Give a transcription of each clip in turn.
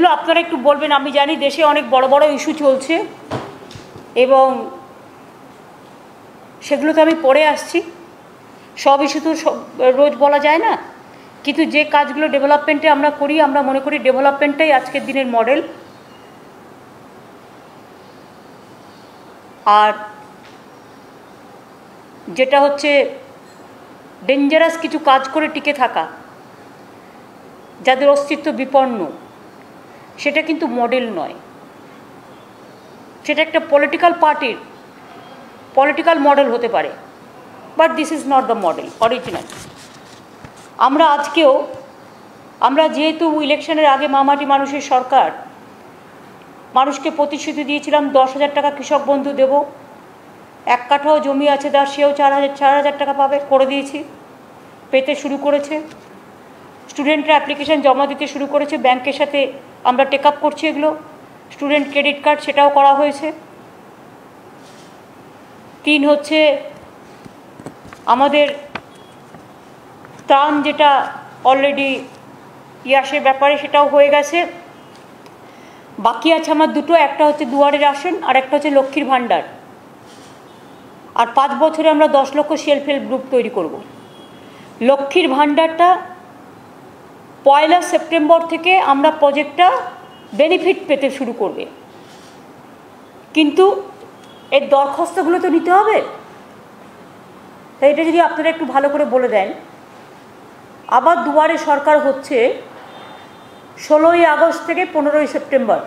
সেগুলো আপনারা একটু বলবেন। আমি জানি দেশে অনেক বড় বড় ইস্যু চলছে এবং সেগুলোতে আমি পরে আসছি। সব ইস্যু তো রোজ বলা যায় না, কিন্তু যে কাজগুলো ডেভেলপমেন্টে আমরা করি, আমরা মনে করি ডেভেলপমেন্টটাই আজকের দিনের মডেল। আর যেটা হচ্ছে ডেঞ্জারাস কিছু কাজ করে টিকে থাকা, যাদের অস্তিত্ব বিপন্ন, সেটা কিন্তু মডেল নয়। সেটা একটা পলিটিক্যাল পার্টির পলিটিক্যাল মডেল হতে পারে, but this is not the model original. আমরা আজকেও যেহেতু ইলেকশনের আগে মামাটি মানুষের সরকার, মানুষকে প্রতিশ্রুতি দিয়েছিলাম 10,000 টাকা কৃষক বন্ধু দেব, 1 কাঠাও জমি আছে তার, সেও 4,000 টাকা পাবে, করে দিয়েছি, পেতে শুরু করেছে। স্টুডেন্টরা অ্যাপ্লিকেশান জমা দিতে শুরু করেছে, ব্যাংকের সাথে আমরা টেক আপ করছি এগুলো। স্টুডেন্ট ক্রেডিট কার্ড, সেটাও করা হয়েছে। 3 হচ্ছে আমাদের ত্রাণ, যেটা অলরেডি ইয়াসের ব্যাপারে সেটাও হয়ে গেছে। বাকি আছে আমার 2টো, একটা হচ্ছে দুয়ারে রাশন আর একটা হচ্ছে লক্ষ্মীর ভাণ্ডার। আর 5 বছরে আমরা 10 লক্ষ সেলফ হেল্প গ্রুপ তৈরি করব। লক্ষ্মীর ভাণ্ডারটা 1 সেপ্টেম্বর থেকে আমরা প্রজেক্টটা বেনিফিট পেতে শুরু করবে, কিন্তু এর দরখাস্তগুলো তো নিতে হবে। তাই এটা যদি আপনারা একটু ভালো করে বলে দেন। আবার দুয়ারে সরকার হচ্ছে 16ই আগস্ট থেকে 15ই সেপ্টেম্বর।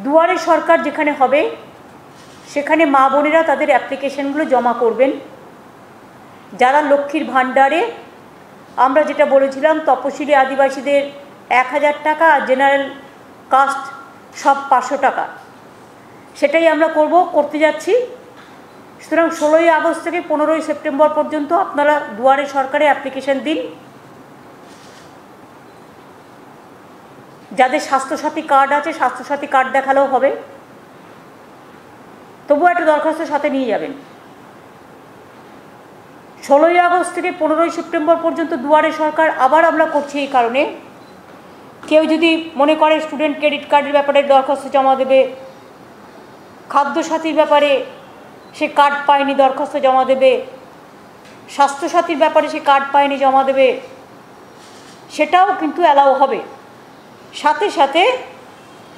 দুয়ারে সরকার যেখানে হবে সেখানে মা বোনেরা তাদের অ্যাপ্লিকেশনগুলো জমা করবেন। যারা লক্ষ্মীর ভাণ্ডারে, আমরা যেটা বলেছিলাম তপশিলি আদিবাসীদের 1,000 টাকা আর জেনারেল কাস্ট সব 500 টাকা, সেটাই আমরা করতে যাচ্ছি। সুতরাং 16ই আগস্ট থেকে 15ই সেপ্টেম্বর পর্যন্ত আপনারা দুয়ারে সরকারে অ্যাপ্লিকেশন দিন। যাদের স্বাস্থ্যসাথী কার্ড আছে, স্বাস্থ্যসাথী কার্ড দেখালেও হবে, তবুও একটা দরখাস্ত সাথে নিয়ে যাবেন। 16ই আগস্ট থেকে 15ই সেপ্টেম্বর পর্যন্ত দুয়ারে সরকার আবার আমরা করছি এই কারণে, কেউ যদি মনে করে স্টুডেন্ট ক্রেডিট কার্ডের ব্যাপারে দরখাস্ত জমা দেবে, খাদ্যসাথীর ব্যাপারে সে কার্ড পায়নি দরখাস্ত জমা দেবে, স্বাস্থ্যসাথীর ব্যাপারে সে কার্ড পায়নি জমা দেবে, সেটাও কিন্তু অ্যালাউ হবে। সাথে সাথে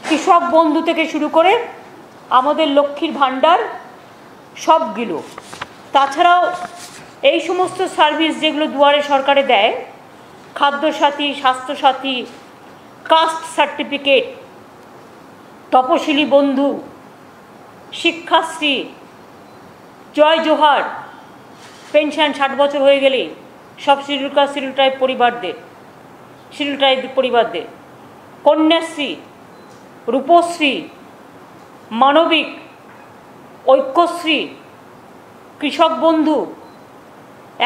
কৃষক বন্ধু থেকে শুরু করে আমাদের লক্ষ্মীর ভাণ্ডার সবগুলো, তাছাড়াও এই সমস্ত সার্ভিস যেগুলো দুয়ারে সরকারে দেয়, খাদ্যসাথী, স্বাস্থ্যসাথী, কাস্ট সার্টিফিকেট, তপশিলি বন্ধু, শিক্ষাশ্রী, জয় জোহার, পেনশন 60 বছর হয়ে গেলে সব শিডিউল কাস্ট শিডিউল ট্রাইব পরিবারদের, কন্যাশ্রী, রূপশ্রী, মানবিক, ঐক্যশ্রী, কৃষক বন্ধু,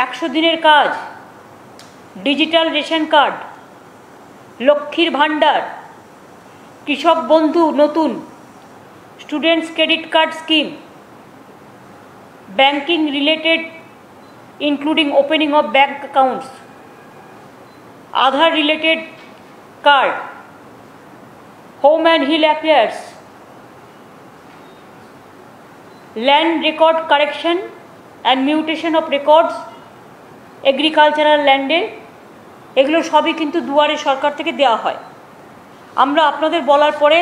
100 দিনের কাজ, ডিজিটাল রেশন কার্ড, লক্ষ্মীর ভাণ্ডার, কৃষক বন্ধু নতুন, students credit card scheme, banking related including opening of bank accounts, Aadhaar related card, home and hill affairs, land record correction and mutation of records, agricultural land, এগুলো সবই কিন্তু দুয়ারে সরকার থেকে দেওয়া হয়। আমরা আপনাদের বলার পরে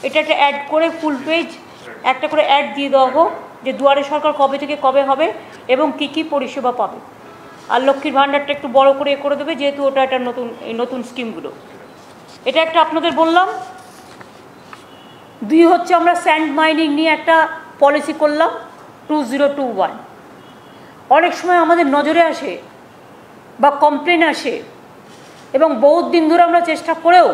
এটা একটা অ্যাড করে ফুল পেজ একটা করে অ্যাড দিয়ে দেওয়া হোক যে দুয়ারে সরকার কবে থেকে কবে হবে এবং কী কী পরিষেবা পাবে। আর লক্ষ্মীর ভাণ্ডারটা একটু বড় করে দেবে, যেহেতু ওটা একটা নতুন স্কিমগুলো, এটা একটা আপনাদের বললাম। 2 হচ্ছে আমরা স্যান্ড মাইনিং নিয়ে একটা পলিসি করলাম 2021। অনেক সময় আমাদের নজরে আসে বা কমপ্লেন আসে এবং বহুত দিন ধরে আমরা চেষ্টা করেও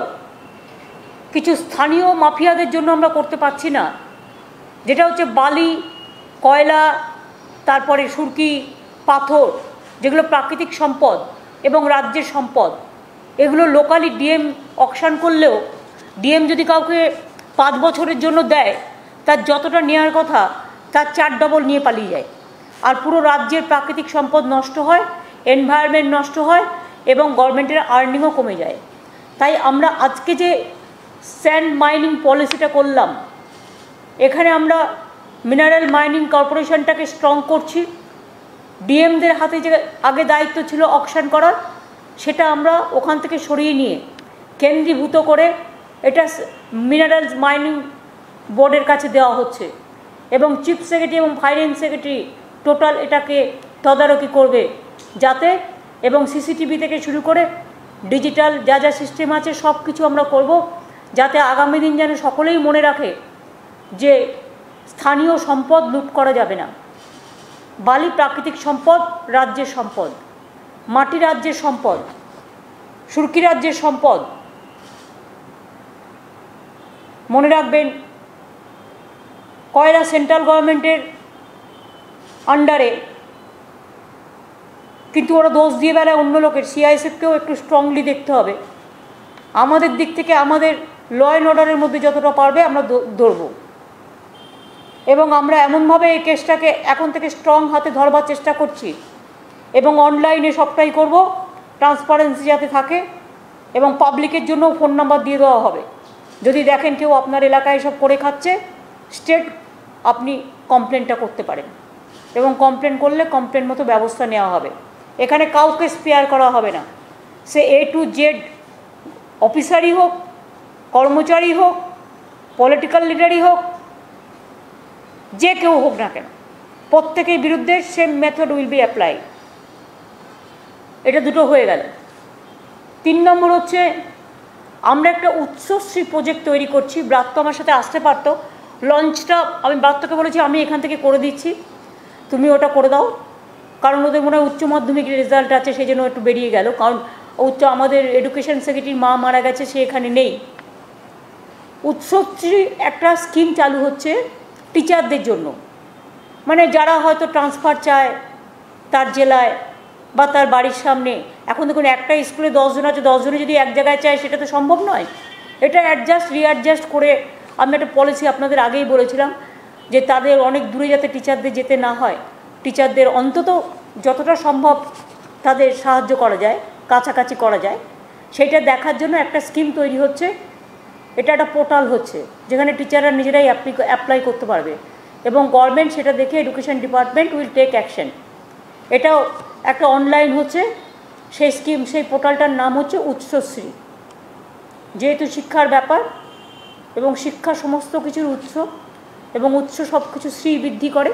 কিছু স্থানীয় মাফিয়াদের জন্য আমরা করতে পারছি না, যেটা হচ্ছে বালি, কয়লা, তারপরে সুরকি, পাথর, যেগুলো প্রাকৃতিক সম্পদ এবং রাজ্যের সম্পদ। এগুলো লোকালি ডিএম অকশন করলেও ডিএম যদি কাউকে 5 বছরের জন্য দেয়, তার যতটা নেওয়ার কথা তার 4 ডবল নিয়ে পালিয়ে যায়। আর পুরো রাজ্যের প্রাকৃতিক সম্পদ নষ্ট হয়, এনভায়রনমেন্ট নষ্ট হয় এবং গভর্নমেন্টের আর্নিংও কমে যায়। তাই আমরা আজকে যে স্যান্ড মাইনিং পলিসিটা করলাম, এখানে আমরা মিনারেল মাইনিং কর্পোরেশনটাকে স্ট্রং করছি। ডিএমদের হাতে যে আগে দায়িত্ব ছিল অকশন করার, সেটা আমরা ওখান থেকে সরিয়ে নিয়ে কেন্দ্রীভূত করে এটা মিনারেলস মাইনিং বোর্ডের কাছে দেওয়া হচ্ছে এবং চিফ সেক্রেটারি এবং ফাইন্যান্স সেক্রেটারি টোটাল এটাকে তদারকি করবে যাতে, এবং সিসিটিভি থেকে শুরু করে ডিজিটাল যা যা সিস্টেম আছে সব কিছু আমরা করব যাতে আগামী দিন যেন সকলেই মনে রাখে যে স্থানীয় সম্পদ লুট করা যাবে না। বালি প্রাকৃতিক সম্পদ, রাজ্যের সম্পদ, মাটি রাজ্যের সম্পদ, সুরকি রাজ্যের সম্পদ। মনে রাখবেন কয়লা সেন্ট্রাল গভর্নমেন্টের আন্ডারে, কিন্তু ওরা দোষ দিয়ে বেড়ায় অন্য লোকের। সিআইএসএফকেও একটু স্ট্রংলি দেখতে হবে। আমাদের দিক থেকে আমাদের ল অ্যান্ড অর্ডারের মধ্যে যতটা পারবে আমরা ধরব, এবং আমরা এমনভাবে এই কেসটাকে এখন থেকে স্ট্রং হাতে ধরবার চেষ্টা করছি এবং অনলাইনে সবটাই করব, ট্রান্সপারেন্সি যাতে থাকে, এবং পাবলিকের জন্য ফোন নাম্বার দিয়ে দেওয়া হবে। যদি দেখেন কেউ আপনার এলাকায় সব করে খাচ্ছে, স্টেট আপনি কমপ্লেনটা করতে পারেন, এবং কমপ্লেন করলে কমপ্লেন মতো ব্যবস্থা নেওয়া হবে। এখানে কাউকে স্পেয়ার করা হবে না, সে A to Z অফিসারই হোক, কর্মচারী হোক, পলিটিক্যাল লিডারই হোক, যে কেউ হোক না কেন, প্রত্যেকের বিরুদ্ধে same method will be apply. এটা দুটো হয়ে গেল। 3 নম্বর হচ্ছে আমরা একটা উৎসশ্রী প্রজেক্ট তৈরি করছি। ব্রাত্য আমার সাথে আসতে পারতো, লঞ্চটা আমি ব্রাত্যকে বলেছি আমি এখান থেকে করে দিচ্ছি, তুমি ওটা করে দাও, কারণ ওদের মনে হয় উচ্চ মাধ্যমিকের রেজাল্ট আছে, সেই জন্য একটু বেরিয়ে গেল। কারণ আমাদের এডুকেশন সেক্রেটারির মা মারা গেছে, সে এখানে নেই। উৎসশ্রী একটা স্কিম চালু হচ্ছে টিচারদের জন্য, মানে যারা হয়তো ট্রান্সফার চায় তার জেলায় বা তার বাড়ির সামনে। এখন দেখুন একটা স্কুলে 10 জন আছে, 10 জনে যদি এক জায়গায় চায় সেটা তো সম্ভব নয়। এটা রিঅ্যাডজাস্ট করে আমি একটা পলিসি আপনাদের আগেই বলেছিলাম যে তাদের অনেক দূরে যাতে টিচারদের যেতে না হয়, টিচারদের অন্তত যতটা সম্ভব তাদের সাহায্য করা যায়, কাছাকাছি করা যায়, সেটা দেখার জন্য একটা স্কিম তৈরি হচ্ছে। এটা একটা পোর্টাল হচ্ছে যেখানে টিচাররা নিজেরাই অ্যাপ্লাই করতে পারবে, এবং গভর্নমেন্ট সেটা দেখে education department will take action. এটাও একটা অনলাইন হচ্ছে সেই স্কিম, সেই পোর্টালটার নাম হচ্ছে উৎসশ্রী। যেহেতু শিক্ষার ব্যাপার এবং শিক্ষা সমস্ত কিছুর উৎস, এবং উৎস সব কিছু শ্রী বৃদ্ধি করে,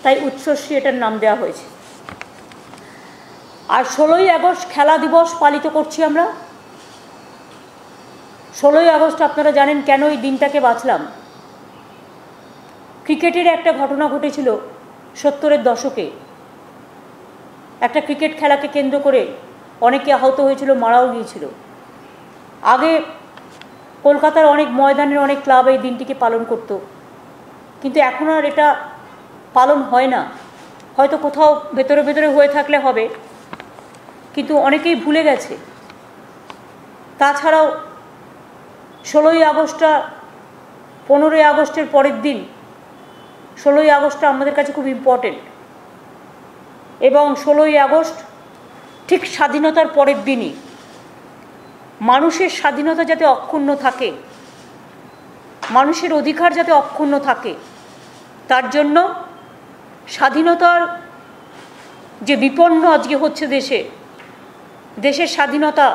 তাই উৎসশ্রী এটার নাম দেওয়া হয়েছে। আর 16ই আগস্ট খেলা দিবস পালিত করছি আমরা। 16ই আগস্ট আপনারা জানেন কেন এই দিনটাকে বাছলাম। ক্রিকেটের একটা ঘটনা ঘটেছিল 70-এর দশকে। একটা ক্রিকেট খেলাকে কেন্দ্র করে অনেকে আহত হয়েছিল, মারাও গিয়েছিল। আগে কলকাতার অনেক ময়দানের অনেক ক্লাব এই দিনটিকে পালন করত, কিন্তু এখন আর এটা পালন হয় না। হয়তো কোথাও ভেতরে ভেতরে হয়ে থাকলে হবে, কিন্তু অনেকেই ভুলে গেছে। তাছাড়াও 16ই আগস্টটা 15ই আগস্টের পরের দিন। 16ই আগস্টটা আমাদের কাছে খুব ইম্পর্টেন্ট, এবং 16ই আগস্ট ঠিক স্বাধীনতার পরের দিনই মানুষের স্বাধীনতা যাতে অক্ষুণ্ণ থাকে, মানুষের অধিকার যাতে অক্ষুণ্ণ থাকে, তার জন্য স্বাধীনতার যে বিপন্ন আজকে হচ্ছে দেশের স্বাধীনতা,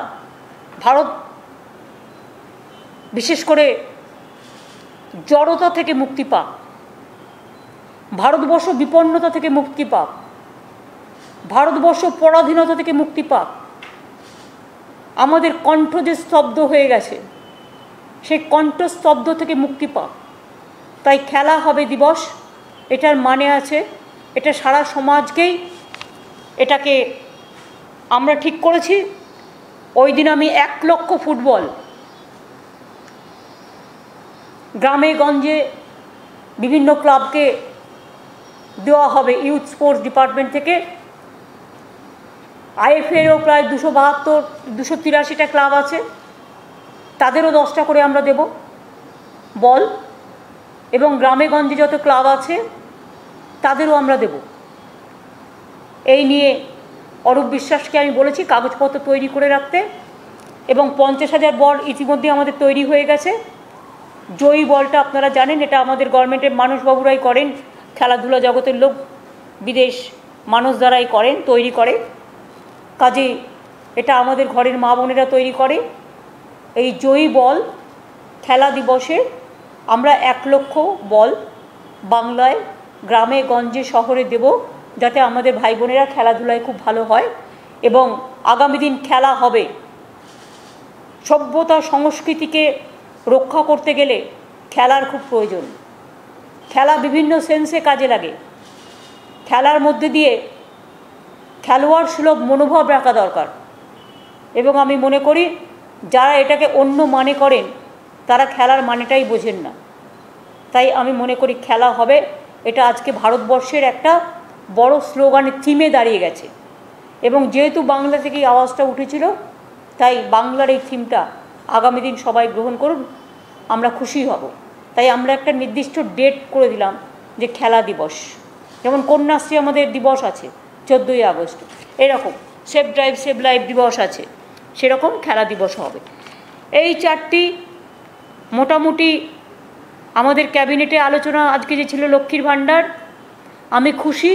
ভারত বিশেষ করে জড়তা থেকে মুক্তি পাক, ভারতবর্ষ বিপন্নতা থেকে মুক্তি পাক, ভারতবর্ষ পরাধীনতা থেকে মুক্তি পাক। আমাদের কণ্ঠ যে স্তব্ধ হয়ে গেছে, সেই কণ্ঠস্তব্ধ থেকে মুক্তি পাক। তাই খেলা হবে দিবস, এটার মানে আছে, এটা সারা সমাজকেই এটাকে আমরা ঠিক করেছি। ওই দিন আমি 1 লক্ষ ফুটবল গ্রামে গঞ্জে বিভিন্ন ক্লাবকে দেওয়া হবে ইউথ স্পোর্টস ডিপার্টমেন্ট থেকে। আইএফএরও প্রায় 282-283টা ক্লাব আছে, তাদেরও 10টা করে আমরা দেব বল, এবং গ্রামে গঞ্জে যত ক্লাব আছে তাদেরও আমরা দেব। এই নিয়ে অরূপ বিশ্বাসকে আমি বলেছি কাগজপত্র তৈরি করে রাখতে, এবং 50,000 বল ইতিমধ্যে আমাদের তৈরি হয়ে গেছে। জয়ী বলটা আপনারা জানেন, এটা আমাদের গভর্নমেন্টের মানুষবাবুরাই করেন, খেলাধুলা জগতের লোক বিদেশ মানুষ দ্বারাই করেন, তৈরি করে। কাজে এটা আমাদের ঘরের মা বোনেরা তৈরি করে। এই জয়ী বল খেলা দিবসে আমরা 1 লক্ষ বল বাংলায় গ্রামে গঞ্জে শহরে দেব, যাতে আমাদের ভাই বোনেরা খেলাধুলায় খুব ভালো হয় এবং আগামী দিন খেলা হবে। সভ্যতা সংস্কৃতিকে রক্ষা করতে গেলে খেলার খুব প্রয়োজন। খেলা বিভিন্ন সেন্সে কাজে লাগে। খেলার মধ্যে দিয়ে খেলোয়াড় সুলভ মনোভাব রাখা দরকার এবং আমি মনে করি যারা এটাকে অন্য মানে করেন তারা খেলার মানেটাই বোঝেন না। তাই আমি মনে করি খেলা হবে, এটা আজকে ভারতবর্ষের একটা বড় স্লোগানের থিমে দাঁড়িয়ে গেছে এবং যেহেতু বাংলা থেকেই আওয়াজটা উঠেছিল তাই বাংলার এই থিমটা আগামী দিন সবাই গ্রহণ করুন, আমরা খুশি হব। তাই আমরা একটা নির্দিষ্ট ডেট করে দিলাম যে খেলা দিবস, যেমন কন্যাশ্রী আমাদের দিবস আছে 14ই আগস্ট, এরকম সেভ ড্রাইভ সেভ লাইফ দিবস আছে, সেরকম খেলা দিবস হবে। এই 4টি মোটামুটি আমাদের ক্যাবিনেটে আলোচনা আজকে যে ছিল লক্ষ্মীর ভাণ্ডার, আমি খুশি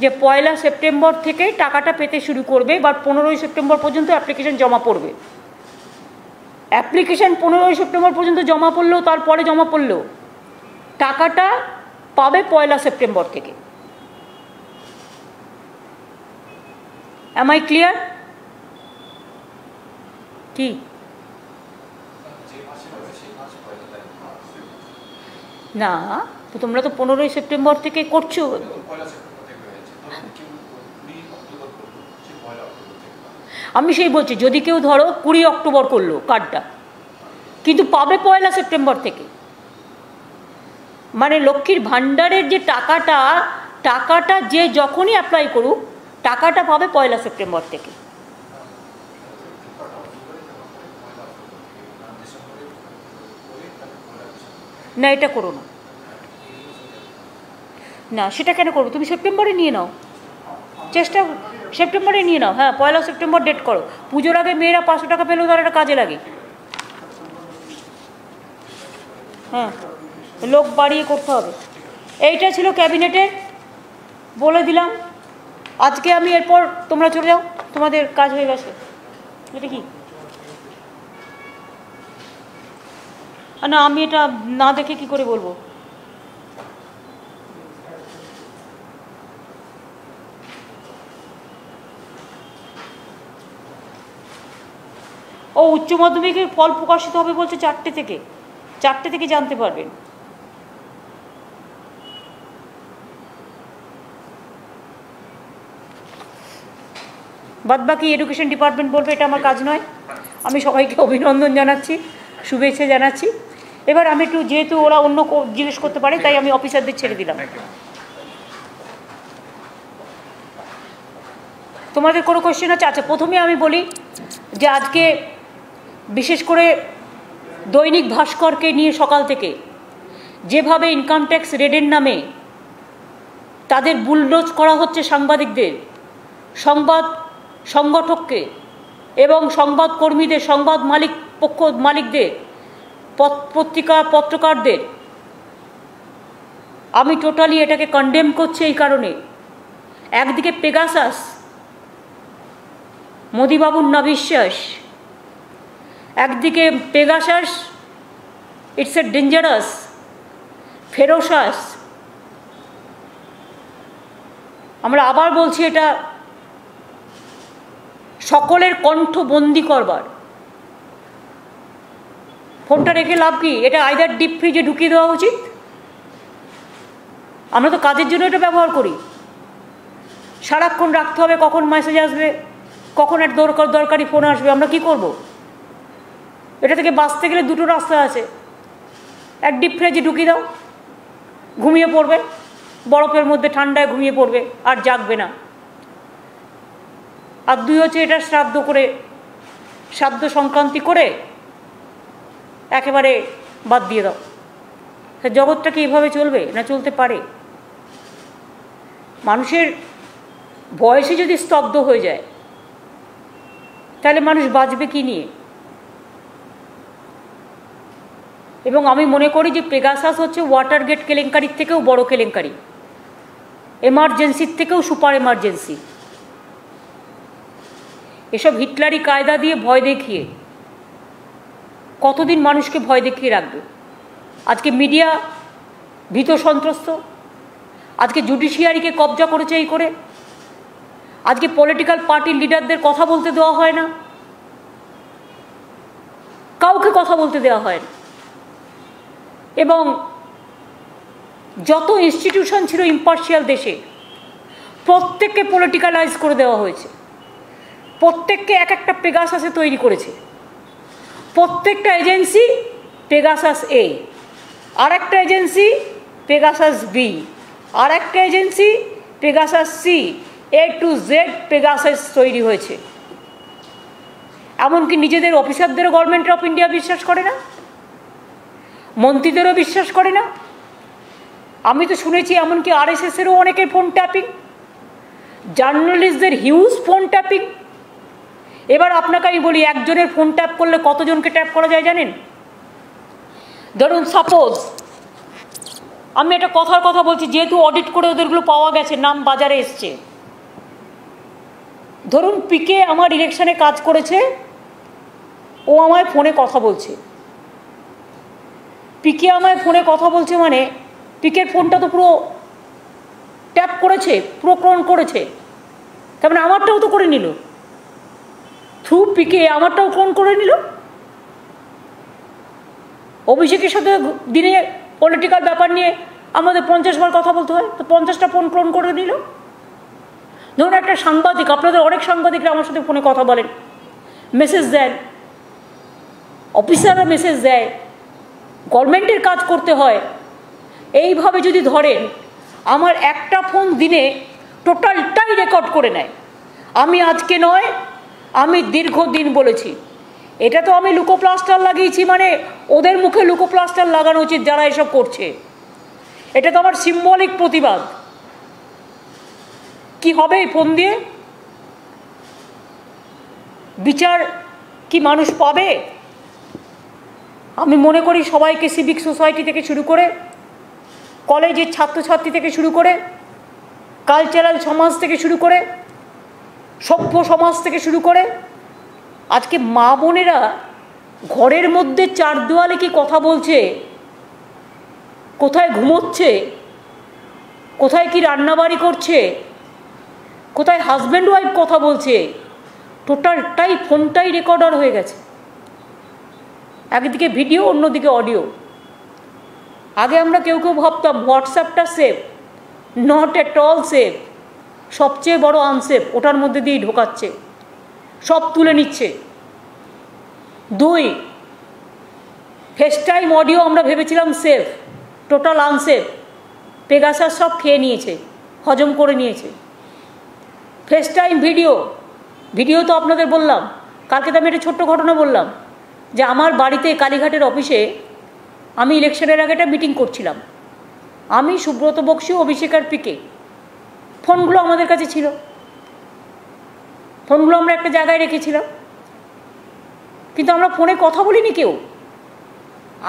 যে 1 সেপ্টেম্বর থেকে টাকাটা পেতে শুরু করবে বা 15ই সেপ্টেম্বর পর্যন্ত অ্যাপ্লিকেশন জমা পড়বে। অ্যাপ্লিকেশন 15ই সেপ্টেম্বর পর্যন্ত জমা পড়লেও, তারপরে জমা পড়লেও টাকাটা পাবে 1 সেপ্টেম্বর থেকে। Am I clear? কি না, তো তোমরা তো 15ই সেপ্টেম্বর থেকে করছো। আমি সেই বলছি, যদি কেউ ধরো 20 অক্টোবর করলো কার্ডটা, কিন্তু পাবে 1 সেপ্টেম্বর থেকে। মানে লক্ষ্মীর ভাণ্ডারের যে টাকাটা যে যখনই অ্যাপ্লাই করুক টাকাটা পাবে 1 সেপ্টেম্বর থেকে। না, এটা করো না, না সেটা কেন করো, তুমি সেপ্টেম্বরে নিয়ে নাও, চেষ্টা সেপ্টেম্বরে নিয়ে নাও। হ্যাঁ, 1 সেপ্টেম্বর ডেট করো। পুজোর আগে মেয়েরা 500 টাকা পেলেও তার একটা কাজে লাগে। হ্যাঁ, লোক বাড়িয়ে করতে হবে। এইটা ছিল ক্যাবিনেটের, বলে দিলাম। আজকে আমি এরপর তোমরা চলে যাও, তোমাদের কাজ হয়ে গেছে। এটা কি না, আমি এটা না দেখে কি করে বলবো। ও উচ্চ মাধ্যমিকের ফল প্রকাশিত হবে বলছে 4টে থেকে জানতে পারবেন। বাদবাকি এডুকেশন ডিপার্টমেন্ট বলবে, এটা আমার কাজ নয়। আমি সবাইকে অভিনন্দন জানাচ্ছি, শুভেচ্ছা জানাচ্ছি। এবার আমি একটু, যেহেতু ওরা অন্য জিজ্ঞেস করতে পারে তাই আমি অফিসারদের ছেড়ে দিলাম। তোমাদের কোনো কোয়েশ্চেন আছে? আচ্ছা, প্রথমে আমি বলি যে আজকে বিশেষ করে দৈনিক ভাস্করকে নিয়ে সকাল থেকে যেভাবে ইনকাম ট্যাক্স রেডের নামে তাদের বুলডোজ করা হচ্ছে সাংবাদিকদের, সংবাদ সংগঠককে এবং সংবাদকর্মীদের, সংবাদ মালিকদের, পত্রকারদের, আমি টোটালি এটাকে কন্ডেম করছি। এই কারণে একদিকে পেগাসাস, মোদিবাবুর না বিশ্বাস, একদিকে Pegasus it's a dangerous, ferocious. আমরা আবার বলছি, এটা সকলের কণ্ঠ বন্দি করবার। ফোনটা রেখে লাভ কি? এটা আইদার ডিপ ফ্রিজে ঢুকিয়ে দেওয়া উচিত। আমরা তো কাজের জন্য এটা ব্যবহার করি, সারাক্ষণ রাখতে হবে, কখন মেসেজ আসবে, কখন এক দরকারি ফোন আসবে, আমরা কি করব? এটা থেকে বাঁচতে গেলে দুটো রাস্তা আছে। এক, ডিপ ফ্রিজে ঢুকিয়ে দাও, ঘুমিয়ে পড়বে, বরফের মধ্যে ঠান্ডায় ঘুমিয়ে পড়বে, আর জাগবে না। আর 2 হচ্ছে এটা শ্রাদ্ধ সংক্রান্তি করে একেবারে বাদ দিয়ে দাও। জগৎটা কি এভাবে চলবে? না চলতে পারে? মানুষের বয়সে যদি স্তব্ধ হয়ে যায় তাহলে মানুষ বাঁচবে কি নিয়ে? এবং আমি মনে করি যে পেগাসাস হচ্ছে ওয়াটারগেট কেলেঙ্কারির থেকেও বড় কেলেঙ্কারি, এমার্জেন্সির থেকেও সুপার এমার্জেন্সি। এসব হিটলারি কায়দা দিয়ে ভয় দেখিয়ে কতদিন মানুষকে ভয় দেখিয়ে রাখবে? আজকে মিডিয়া ভীত সন্ত্রস্ত, আজকে জুডিশিয়ারিকে কবজা করেছে এই করে, আজকে পলিটিক্যাল পার্টির লিডারদের কথা বলতে দেওয়া হয় না, কাউকে কথা বলতে দেওয়া হয় না। এবং যত ইনস্টিটিউশন ছিল ইম্পার্শিয়াল দেশে, প্রত্যেককে পলিটিক্যালাইজ করে দেওয়া হয়েছে, প্রত্যেককে এক একটা পেগাসাসে তৈরি করেছে। প্রত্যেকটা এজেন্সি পেগাসাস এ, আর একটা এজেন্সি পেগাসাস বি, আর একটা agency Pegasus C, A to Z Pegasus তৈরি হয়েছে। এমনকি নিজেদের অফিসারদেরও গভর্নমেন্ট অফ ইন্ডিয়া বিশ্বাস করে না, মন্ত্রীদেরও বিশ্বাস করে না। আমি তো শুনেছি এমনকি আরএসএসেরও অনেকের ফোন ট্যাপিং, জার্নালিস্টদের হিউজ ফোন ট্যাপিং। এবার আপনাকে আমি বলি, একজনের ফোন ট্যাপ করলে কতজনকে ট্যাপ করা যায় জানেন? ধরুন সাপোজ, আমি একটা কথার কথা বলছি, যেহেতু অডিট করে ওদেরগুলো পাওয়া গেছে, নাম বাজারে এসছে। ধরুন পিকে আমার ইলেকশনে কাজ করেছে, ও আমায় ফোনে কথা বলছে। পিকে আমায় ফোনে কথা বলছে মানে পিকের ফোনটা তো পুরো ট্যাপ করেছে, পুরো ক্লোন করেছে, তার মানে আমারটাও তো করে নিল, থ্রু পিকে আমারটাও ক্লোন করে নিল। অভিষেকের সাথে দিনে পলিটিক্যাল ব্যাপার নিয়ে আমাদের 50 বার কথা বলতে হয়, তো 50টা ফোন ক্লোন করে নিল। ধরুন একটা সাংবাদিক, আপনাদের অনেক সাংবাদিকরা আমার সাথে ফোনে কথা বলেন, মেসেজ দেন, অফিসাররা মেসেজ দেয়, গভর্নমেন্টের কাজ করতে হয়। এইভাবে যদি ধরেন, আমার একটা ফোন দিনে টোটালটাই রেকর্ড করে নেয়। আমি আজকে নয়, আমি দীর্ঘদিন বলেছি, এটা তো আমি লুকোপ্লাস্টার লাগিয়েছি, মানে ওদের মুখে লুকোপ্লাস্টার লাগানো উচিত যারা এসব করছে। এটা তো আমার সিম্বলিক প্রতিবাদ। কি হবে এই ফোন দিয়ে? বিচার কি মানুষ পাবে? আমি মনে করি সবাইকে, সিভিক সোসাইটি থেকে শুরু করে, কলেজের ছাত্রছাত্রী থেকে শুরু করে, কালচারাল সমাজ থেকে শুরু করে, সভ্য সমাজ থেকে শুরু করে, আজকে মা বোনেরা ঘরের মধ্যে চার দেওয়ালে কি কথা বলছে, কোথায় ঘুমোচ্ছে, কোথায় কি রান্নাবাড়ি করছে, কোথায় হাজব্যান্ড ওয়াইফ কথা বলছে, টোটালটাই ফোনটাই রেকর্ডার হয়ে গেছে। একদিকে ভিডিও, অন্যদিকে অডিও। আগে আমরা কেউ কেউ ভাবতাম হোয়াটসঅ্যাপটা safe, not at all safe, সবচেয়ে বড় আনসেফ, ওটার মধ্যে দিয়েই ঢোকাচ্ছে, সব তুলে নিচ্ছে। 2, ফেস টাইম অডিও আমরা ভেবেছিলাম সেফ, টোটাল আনসেফ। পেগাসাস সব খেয়ে নিয়েছে, হজম করে নিয়েছে। ফেস টাইম ভিডিও, ভিডিও তো আপনাদের বললাম, কালকে তো আমি একটা ছোট্ট ঘটনা বললাম যে আমার বাড়িতে কালীঘাটের অফিসে আমি ইলেকশনের আগে একটা মিটিং করছিলাম, আমি, সুব্রত বক্সী, অভিষেক আর পিকে। ফোনগুলো আমাদের কাছে ছিল, ফোনগুলো আমরা একটা জায়গায় রেখেছিলাম, কিন্তু আমরা ফোনে কথা বলিনি কেউ।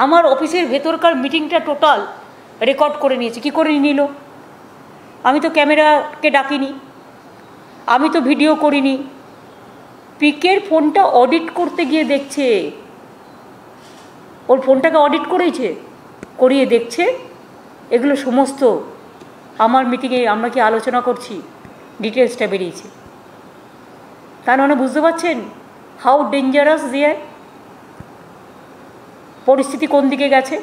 আমার অফিসের ভেতরকার মিটিংটা টোটাল রেকর্ড করে নিয়েছে। কী করে নিল? আমি তো ক্যামেরাকে ডাকিনি, আমি তো ভিডিও করিনি। পিকের ফোনটা অডিট করতে গিয়ে দেখছে, ওর ফোনটাকে অডিট করিয়ে দেখছে এগুলো সমস্ত আমার মিটিংয়ে আমরা কি আলোচনা করছি ডিটেলসটা বেরিয়েছে। তার মানে বুঝতে পারছেন হাউ ডেঞ্জারাস দিয়ে পরিস্থিতি কোন দিকে গেছে।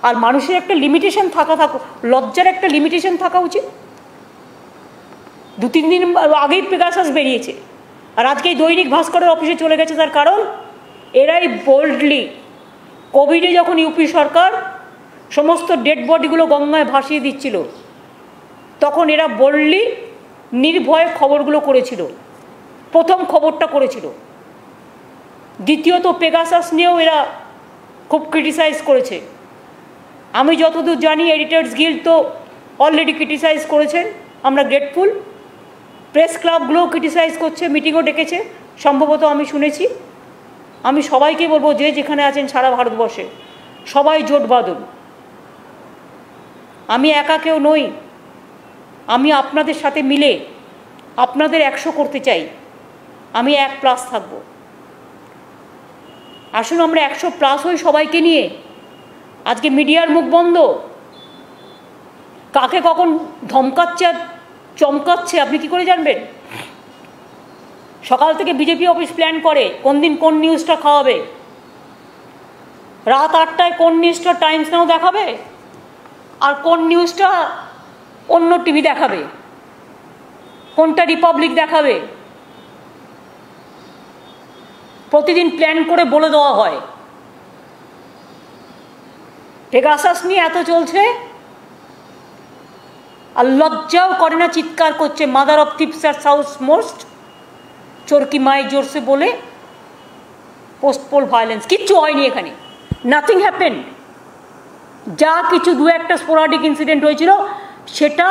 আর মানুষের একটা লিমিটেশন লজ্জার একটা লিমিটেশন থাকা উচিত। 2-3 দিন আগেই পেগাসাস বেরিয়েছে, আর আজকেই দৈনিক ভাস্করের অফিসে চলে গেছে। তার কারণ এরাই বোল্ডলি, কোভিডে যখন ইউপি সরকার সমস্ত ডেড বডিগুলো গঙ্গায় ভাসিয়ে দিচ্ছিল, তখন এরা বোল্ডলি নির্ভয়ে খবরগুলো করেছিল। প্রথম খবরটা করেছিল। দ্বিতীয়ত পেগাসাস নিয়েও এরা খুব ক্রিটিসাইজ করেছে। আমি যতদূর জানি এডিটার্স গিল্ড তো অলরেডি ক্রিটিসাইজ করেছেন, আমরা গ্রেটফুল। প্রেস ক্লাবগুলোও ক্রিটিসাইজ করছে, মিটিংও ডেকেছে সম্ভবত, আমি শুনেছি। আমি সবাইকে বলবো, যে যেখানে আছেন সারা ভারতবর্ষে, সবাই জোট বাঁধুন। আমি একা কেউ নই, আমি আপনাদের সাথে মিলে আপনাদের 100 করতে চাই। আমি 1+ থাকব। আসুন আমরা 100+ হই সবাইকে নিয়ে। আজকে মিডিয়ার মুখ বন্ধ, কাকে কখন ধমকাচ্ছে আর চমকাচ্ছে আপনি কি করে জানবেন? সকাল থেকে বিজেপি অফিস প্ল্যান করে কোন দিন কোন নিউজটা খাওয়াবে। রাত 8টায় কোন নিউজটা টাইমস নাও দেখাবে আর কোন নিউজটা অন্য টিভি দেখাবে, কোনটা রিপাবলিক দেখাবে, প্রতিদিন প্ল্যান করে বলে দেওয়া হয়। পেগাসাস নিয়ে এত চলছে আর লজ্জাও করে না, চিৎকার করছে মাদার অফ থিপস আর সাউথ মোস্ট, চোরকি মাই জোরসে বলে পোস্টপোল ভায়োলেন্স। কিচ্ছু হয়নি এখানে, নাথিং হ্যাপেন। যা কিছু 2-1টা স্পোরাডিক ইনসিডেন্ট হয়েছিল সেটা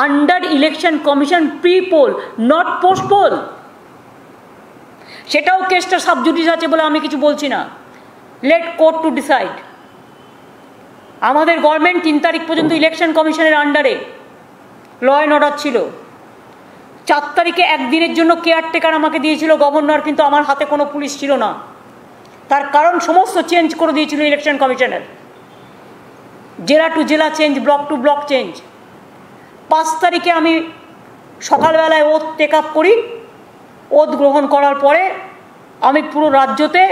under election commission pre poll, not post poll. সেটাও কেসটা সাবজুডিস আছে বলে আমি কিছু বলছি না, লেট কোর্ট টু ডিসাইড। আমাদের গভর্নমেন্ট 3 তারিখ পর্যন্ত ইলেকশন কমিশনের আন্ডারে ল অ্যান্ড অর্ডার ছিল। 4 তারিখে একদিনের জন্য কেয়ারটেকার আমাকে দিয়েছিল গভর্নর, কিন্তু আমার হাতে কোনো পুলিশ ছিল না। তার কারণ সমস্ত চেঞ্জ করে দিয়েছিল ইলেকশন কমিশনের, জেলা টু জেলা change, block to block change. 5 তারিখে আমি সকালবেলায় ওথ টেক আপ করি, ওথ গ্রহণ করার পরে আমি পুরো রাজ্যতে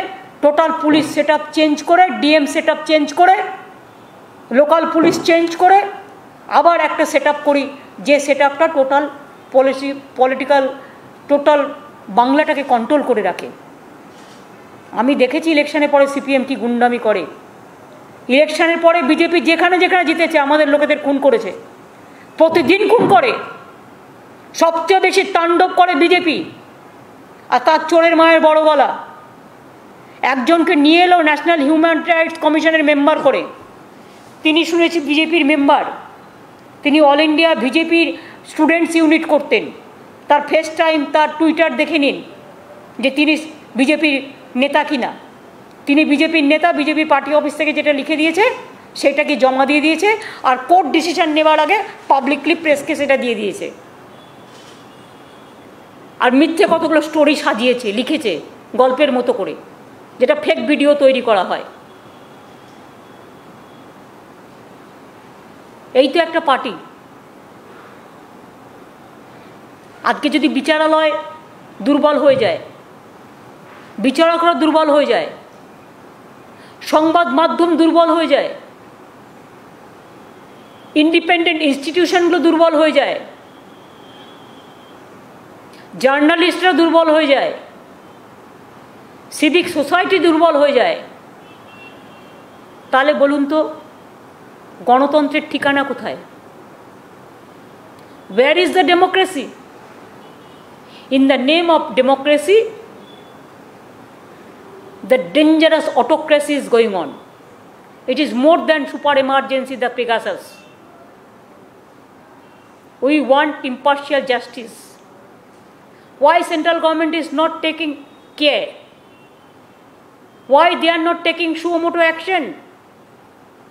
total police set up change করে, ডিএম সেট আপ চেঞ্জ করে, লোকাল পুলিশ চেঞ্জ করে আবার একটা সেট আপ করি, যে সেট আপটা টোটাল পলিটিক্যাল টোটাল বাংলাটাকে কন্ট্রোল করে রাখে। আমি দেখেছি ইলেকশনের পরে সিপিএম কি গুন্ডামি করে। ইলেকশনের পরে বিজেপি যেখানে যেখানে জিতেছে আমাদের লোকেদের খুন করেছে, প্রতিদিন খুন করে। সবচেয়ে বেশি তাণ্ডব করে বিজেপি, আর তার চোরের মায়ের বড় গলা। একজনকে নিয়ে এলো ন্যাশনাল হিউম্যান রাইটস কমিশনের মেম্বার করে, তিনি শুনেছি বিজেপির মেম্বার, তিনি অল ইন্ডিয়া বিজেপির স্টুডেন্টস ইউনিট করতেন। তার ফেস টাইম, তার টুইটার দেখে নিন যে তিনি বিজেপির নেতা কিনা। তিনি বিজেপির নেতা, বিজেপি পার্টি অফিস থেকে যেটা লিখে দিয়েছে সেটাকে জমা দিয়ে দিয়েছে, আর কোর্ট ডিসিশন নেওয়ার আগে পাবলিকলি প্রেসকে সেটা দিয়ে দিয়েছে। আর মিথ্যে কতগুলো স্টোরি সাজিয়েছে, লিখেছে গল্পের মতো করে, যেটা ফেক ভিডিও তৈরি করা হয়। এই তো একটা পার্টি। আজকে যদি বিচারালয় দুর্বল হয়ে যায়, বিচারকরা দুর্বল হয়ে যায়, সংবাদ মাধ্যম দুর্বল হয়ে যায়, ইন্ডিপেন্ডেন্ট ইনস্টিটিউশনগুলো দুর্বল হয়ে যায়, জার্নালিস্টরা দুর্বল হয়ে যায়, সিভিক সোসাইটি দুর্বল হয়ে যায়, তাহলে বলুন তো গণতন্ত্রের ঠিকানা কোথায়? Where is the democracy? In the name of democracy, the dangerous autocracy is going on. It is more than super emergency, the Pegasus. We want impartial justice. Why central government is not taking care? Why they are not taking suo motu action?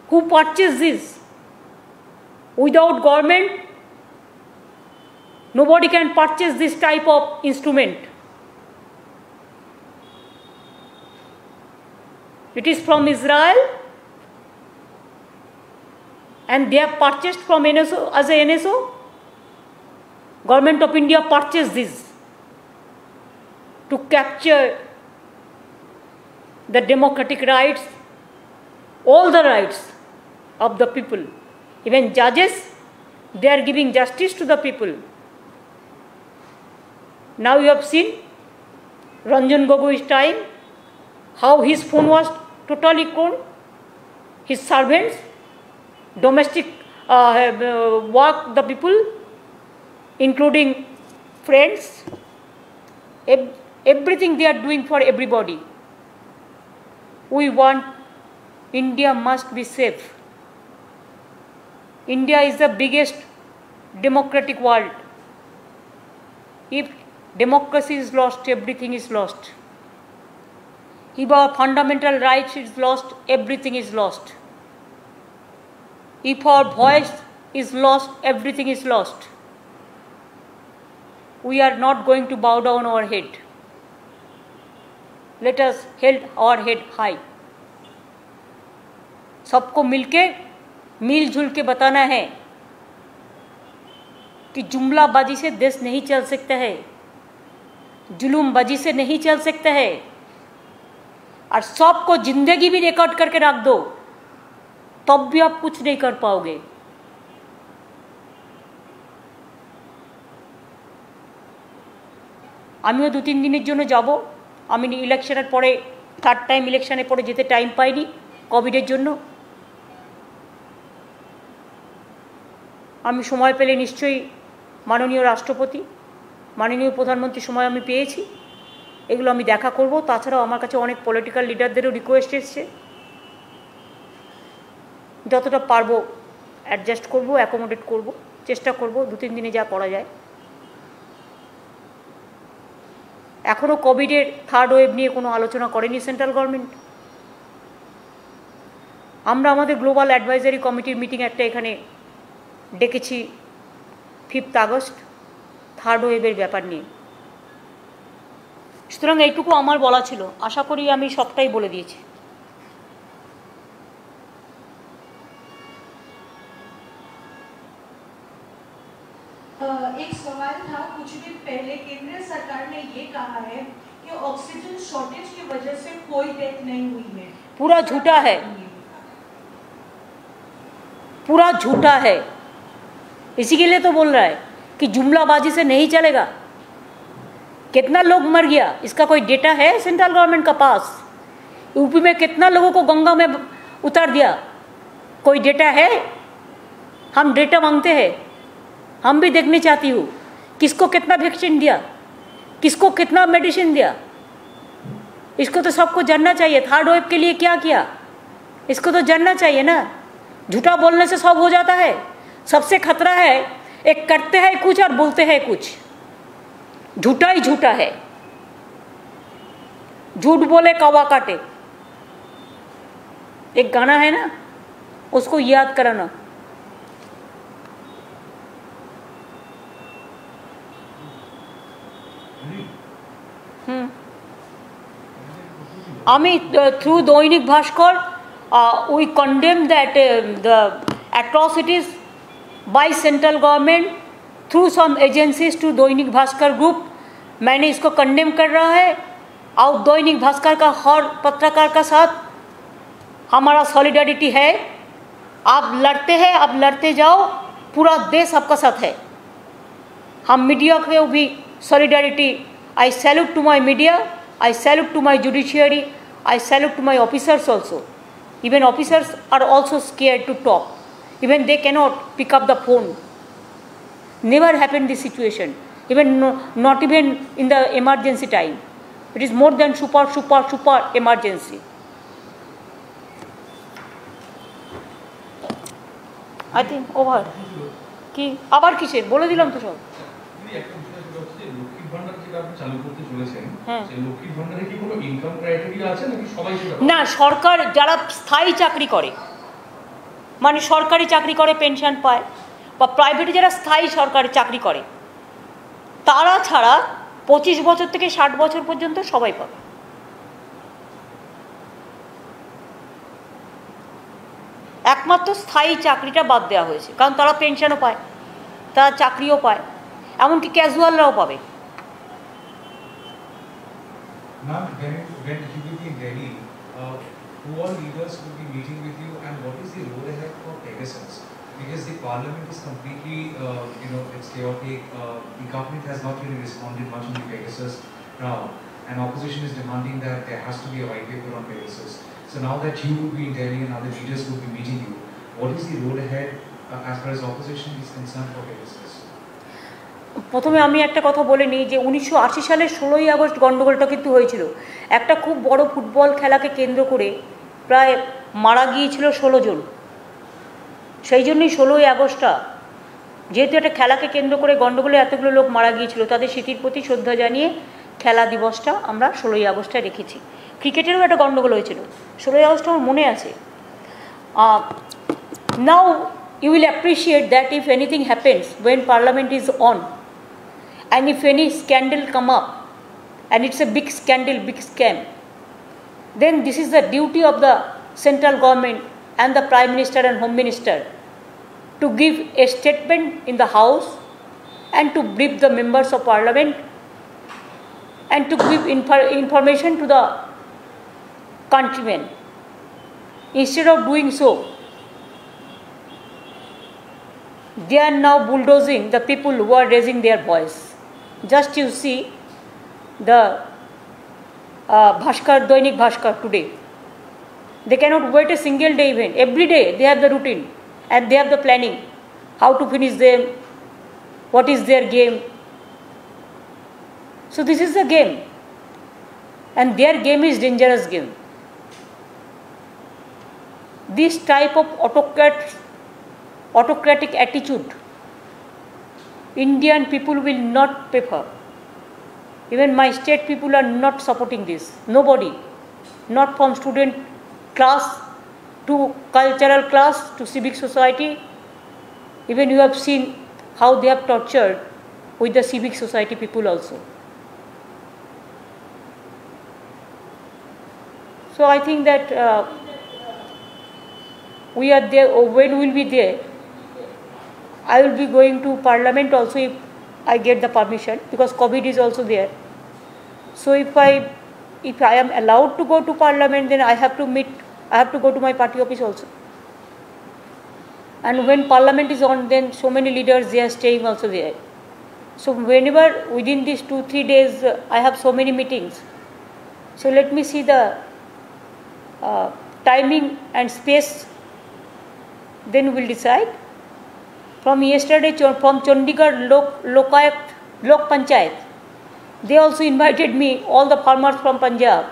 Who purchased this? Without government, nobody can purchase this type of instrument. It is from Israel, and they have purchased from NSO as a NSO. Government of India purchased this to capture the democratic rights, all the rights of the people. Even judges, they are giving justice to the people. Now you have seen Ranjan Gogoi's time, how his phone was totally gone, his servants, domestic work, the people, including friends, everything they are doing for everybody. We want India must be safe. India is the biggest democratic world. If democracy is lost, everything is lost. If our fundamental rights is lost, everything is lost. If our voice is lost, everything is lost. We are not going to bow down our head. Let us hold our head high. सबको मिलके मिलजुल के बताना है कि जुमलाबाजी से देश नहीं चल सकता है, जुलूमबाजी से नहीं चल सकता है। और सबको जिंदगी भी रिकॉर्ड करके रख दो, तब भी आप कुछ नहीं कर पाओगे। আমিও 2-3 দিনের জন্য যাব। আমি ইলেকশনের পরে থার্ড টাইম ইলেকশনের পরে যেতে টাইম পাইনি কোভিডের জন্য। আমি সময় পেলে নিশ্চয়ই মাননীয় রাষ্ট্রপতি, মাননীয় প্রধানমন্ত্রী সময় আমি পেয়েছি, এগুলো আমি দেখা করব। তাছাড়াও আমার কাছে অনেক পলিটিক্যাল লিডারদেরও রিকোয়েস্ট এসছে, যতটা পারবো অ্যাডজাস্ট করব, অ্যাকোমোডেট করব, চেষ্টা করব 2-3 দিনে যা করা যায়। এখনও কোভিডের থার্ড ওয়েভ নিয়ে কোনো আলোচনা করেনি সেন্ট্রাল গভর্নমেন্ট। আমরা আমাদের গ্লোবাল অ্যাডভাইজারি কমিটির মিটিং একটা এখানে ডেকেছি 5 আগস্ট থার্ড ওয়েভের ব্যাপার নিয়ে। সুতরাং এইটুকু আমার বলা ছিল, আশা করি আমি সবটাই বলে দিয়েছি। एक सवाल था, कुछ दिन पहले केंद्र सरकार ने ये कहा है कि ऑक्सीजन शॉर्टेज की वजह से कोई डेथ नहीं हुई है। पूरा झूठा है, पूरा झूठा है। इसी के लिए तो बोल रहा है कि जुमलाबाजी से नहीं चलेगा। कितना लोग मर गया इसका कोई डेटा है सेंट्रल गवर्नमेंट का पास? यूपी में कितना लोगों को गंगा में उतार दिया, कोई डेटा है? हम डेटा मांगते हैं, हम भी देखने चाहती हूँ किसको कितना वैक्सीन दिया, किसको कितना मेडिसिन दिया। इसको तो सबको जानना चाहिए। थर्ड वेव के लिए क्या किया इसको तो जानना चाहिए ना। झूठा बोलने से सब हो जाता है। सबसे खतरा है एक करते हैं कुछ और बोलते हैं कुछ। झूठा ही झूठा है। झूठ बोले कौवा काटे, एक गाना है ना, उसको याद कराना। আমি through Dainik Bhaskar we condemn that the atrocities by central government through some agencies to Dainik Bhaskar group, मैंने इसको कंडेम कर रहा है। और दैनिक भास्कर का हर पत्रकार का साथ हमारा सॉलिडारिटी है। आप लड़ते हैं, आप लड़ते जाओ, पूरा देश आपका साथ है। हम मीडिया के भी solidarity. I salute to my media, I salute to my judiciary, I salute to my officers also. Even officers are also scared to talk. Even they cannot pick up the phone. Never happened this situation. Even not even in the emergency time. It is more than super emergency. I think over. কি আবার কিসের বলে দিলাম তো সব। না, সরকার যারা স্থায়ী চাকরি করে, মানে সরকারি চাকরি করে পেনশন পায়, বা প্রাইভেটে যারা স্থায়ী সরকারি চাকরি করে, তারা ছাড়া 25 বছর থেকে 60 বছর পর্যন্ত সবাই পাবে। একমাত্র স্থায়ী চাকরিটা বাদ দেওয়া হয়েছে, কারণ তারা পেনশনও পায়, তারা চাকরিও পায়, এমনকি ক্যাজুয়ালরাও পাবে। Ma'am, when you will be in Delhi, who all leaders will be meeting with you, and what is the road ahead for Pegasus? Because the parliament is completely, it's chaotic. The government has not really responded much on the Pegasus now, and opposition is demanding that there has to be a white paper on Pegasus. So now that you will be in Delhi and other leaders will be meeting you, what is the road ahead as far as opposition is concerned for Pegasus? প্রথমে আমি একটা কথা বলে নিই যে 1980 সালের 16ই August গণ্ডগোলটা কিন্তু হয়েছিল। একটা খুব বড় ফুটবল খেলাকে কেন্দ্র করে প্রায় মারা গিয়েছিল 16 জন। সেই জন্যই 16ই আগস্টটা, যেহেতু একটা খেলাকে কেন্দ্র করে গণ্ডগোলে এতগুলো লোক মারা গিয়েছিল, তাদের স্মৃতির প্রতি শ্রদ্ধা জানিয়ে খেলা দিবসটা আমরা 16ই আগস্টে রেখেছি। ক্রিকেটেরও একটা গণ্ডগোল হয়েছিল, 16ই আগস্ট আমার মনে আছে। Now you will appreciate that if anything happens when parliament is on and if any scandal come up and it's a big scandal, big scam, then this is the duty of the central government and the Prime Minister and Home Minister to give a statement in the House and to brief the members of Parliament and to give information to the countrymen. Instead of doing so, they are now bulldozing the people who are raising their voice. Just you see the Bhaskar, Doinik Bhaskar today. They cannot wait a single day even. Every day they have the routine and they have the planning. How to finish them, what is their game. So this is the game. And their game is dangerous game. This type of autocratic attitude, Indian people will not prefer. Even my state people are not supporting this. Nobody. Not from student class to cultural class to civic society. Even you have seen how they have tortured with the civic society people also. So I think that we are there, or when we will be there, I will be going to Parliament also if I get the permission, because COVID is also there. So if I am allowed to go to Parliament, then I have to go to my party office also. And when Parliament is on, then so many leaders, they are staying also there. So whenever within these 2-3 days I have so many meetings. So let me see the timing and space, then we will decide. From yesterday, from Chandigarh Lok Panchayat, they also invited me, all the farmers from Punjab,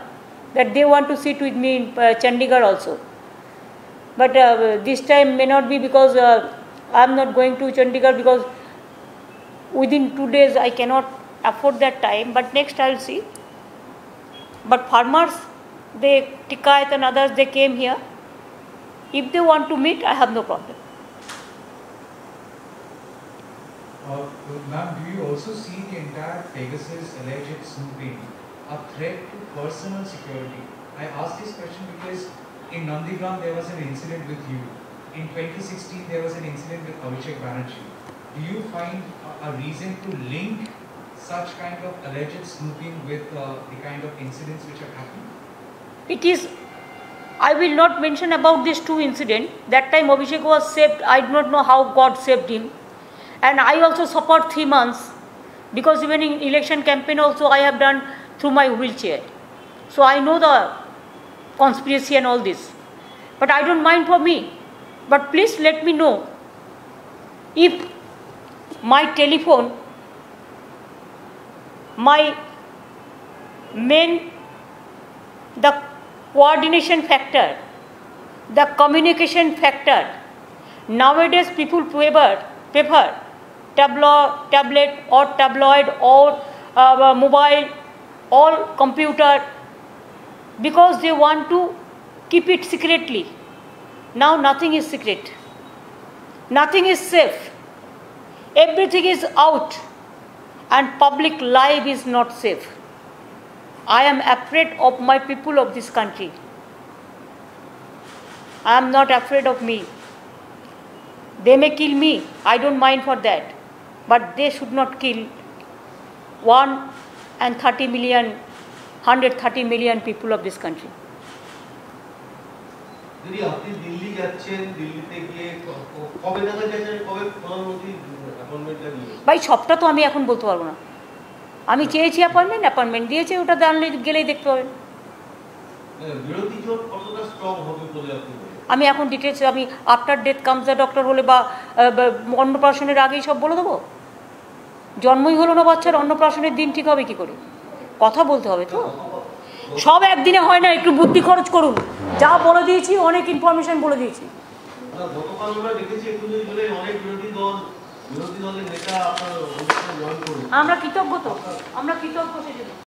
that they want to sit with me in Chandigarh also. But this time may not be, because I am not going to Chandigarh, because within 2 days I cannot afford that time. But next I will see. But farmers, they Tikayat and others, they came here. If they want to meet, I have no problem. Ma'am, do you also see the entire Pegasus alleged snooping a threat to personal security? I ask this question because in Nandigram there was an incident with you. In 2016 there was an incident with Abhishek Banerjee. Do you find a reason to link such kind of alleged snooping with the kind of incidents which have happened? It is, I will not mention about these two incidents. That time Abhishek was saved. I do not know how God saved him. And I also suffered 3 months, because even in election campaign also I have done through my wheelchair. So I know the conspiracy and all this. But I don't mind for me. But please let me know if my telephone, my main, the coordination factor, the communication factor, nowadays people prefer tablet or tabloid or mobile or computer, because they want to keep it secretly. Now nothing is secret. Nothing is safe. Everything is out, and public life is not safe. I am afraid of my people of this country. I am not afraid of me. They may kill me, I don't mind for that. But they should not kill 130 million people of this country. যদি আপনি দিল্লি যাচ্ছেন, দিল্লিতে গিয়ে কবে দেখা যাচ্ছে, কবে প্রধানমন্ত্রী অ্যাপয়েন্টমেন্টটা নিয়ে? ভাই সবটা তো আমি এখন বলতে পারবো না। আমি চেয়েছি অ্যাপয়েন্টমেন্ট দিয়েছে, ওটা জানলে গেলেই দেখতে পাবেন। বিরোধী জোট কতটা স্ট্রং হবে বলে আপনি বলেন? আমি এখন ডিটেলস, আমি after death comes the doctor হলে বা অন্নপ্রাশনের আগেই সব বলে দেবো? জন্মই হলো না বাচ্চার, অন্নপ্রাশনের দিন ঠিক হবে কি করে? কথা বলতে হবে তো, সব একদিনে হয় না, একটু বুদ্ধি খরচ করুন। যা বলে দিয়েছি, অনেক ইনফরমেশন বলে দিয়েছি। গতকাল আমরা দেখেছি 21 জুলাই অনেক বিরোধী দলের নেতা আপনার অনুষ্ঠানে জয়েন করেছে। আমরা কৃতজ্ঞ সেজন্য।